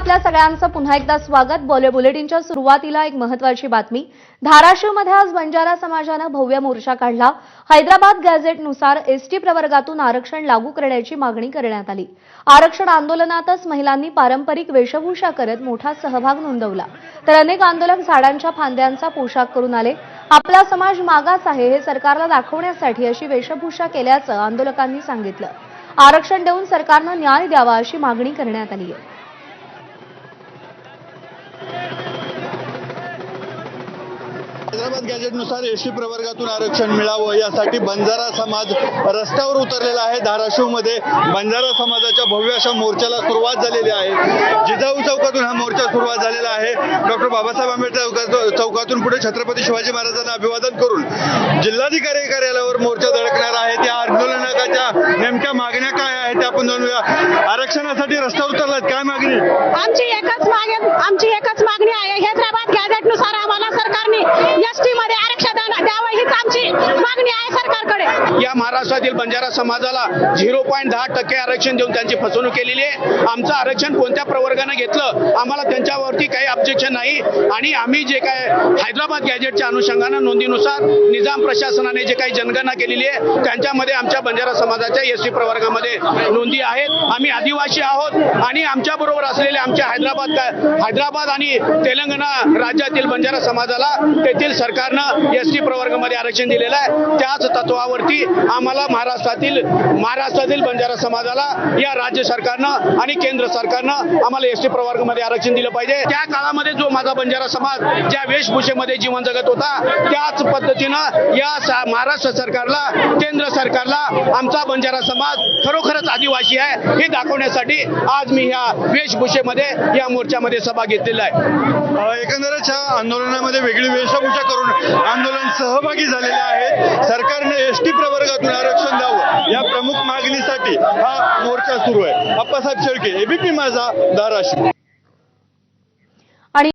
आपल्या सगळ्यांचं पुन्हा एकदा स्वागत। बुलेटिनच्या सुरुवातीला एक महत्त्वाची बातमी। धाराशिवमध्ये आज बंजारा समाजानं भव्य मोर्चा काढला। हैदराबाद गॅझेटनुसार एसटी प्रवर्गातून आरक्षण लागू करण्याची मागणी करण्यात आली। आरक्षण आंदोलनातच महिलांनी पारंपरिक वेशभूषा करत मोठा सहभाग नोंदवला, तर अनेक आंदोलक झाडांच्या फांद्यांचा पोशाख करून आले। आपला समाज मागास आहे हे सरकारला दाखवण्यासाठी अशी वेशभूषा केल्याचं आंदोलकांनी सांगितलं। आरक्षण देऊन सरकारनं न्याय द्यावा अशी मागणी करण्यात आली आहे। हैदराबाद गॅझेटनुसार एसटी प्रवर्गातून आरक्षण मिळावं यासाठी बंजारा समाज रस्त्यावर उतरलेला आहे। धाराशिवमध्ये बंजारा समाजाच्या भव्य अशा मोर्चाला सुरुवात झालेली आहे। जिजाऊ चौकातून हा मोर्चा सुरुवात झालेला आहे। डॉक्टर बाबासाहेब आंबेडकर चौकातून पुढे छत्रपती शिवाजी महाराजांना अभिवादन करून जिल्हाधिकारी कार्यालयावर मोर्चा धडकणार आहे। त्या आंदोलकाच्या नेमक्या मागण्या काय आहेत ते आपण जाणूया। आरक्षणासाठी रस्त्यावर उतरलात, काय मागणी? आमची एकच मागणी आहे। हैदराबाद गॅझेटनुसार आम्हाला सरकारने एसटी मध्ये आरक्षण द्यावं हीच आमची मागणी आहे सरकारकडे। या महाराष्ट्रातील बंजारा समाजाला 0.10% आरक्षण देऊन त्यांची फसवणूक केलेली आहे। आमचं आरक्षण कोणत्या प्रवर्गाने घेतलं आम्हाला त्यांच्यावरती काही ऑब्जेक्शन नाही आणि आम्ही जे काय हैदराबाद गॅझेटच्या अनुषंगानं नोंदीनुसार निजाम प्रशासनाने जे काही जनगणना केलेली आहे त्यांच्यामध्ये आमच्या बंजारा समाजाच्या एसटी प्रवर्गामध्ये नोंदी आहेत। आम्ही आदिवासी आहोत आणि आमच्या बरोबर असलेले आमच्या हैदराबाद आणि तेलंगणा राज्यातील बंजारा समाजाला तेथील सरकारनं एसटी प्रवर्गामध्ये आरक्षण दिलेलं आहे। त्याच तत्वावरती आम्हाला महाराष्ट्रातील बंजारा समाजाला या राज्य सरकारनं आणि केंद्र सरकारनं आम्हाला एसटी प्रवर्गामध्ये आरक्षण दिलं पाहिजे। त्या काळामध्ये जो माझा बंजारा समाज ज्या वेशभूषेमध्ये जीवन जगत होता त्याच पद्धतीनं या महाराष्ट्र सरकारला केंद्र सरकारला आमचा बंजारा समाज खरोखरच आदिवासी आहे हे दाखवण्यासाठी आज मी या वेशभूषेमध्ये या मोर्चामध्ये सहभाग घेतलेला आहे। एकंदरच या आंदोलनामध्ये वेगळी वेशभूषा करून आंदोलन सहभागी झालेले आहेत। सरकारने एसटी प्रवर्गातून आरक्षण द्यावं या प्रमुख मागणीसाठी हा मोर्चा सुरू आहे। अप्पासाहेब शेळके, एबीपी माझा, धाराशिव।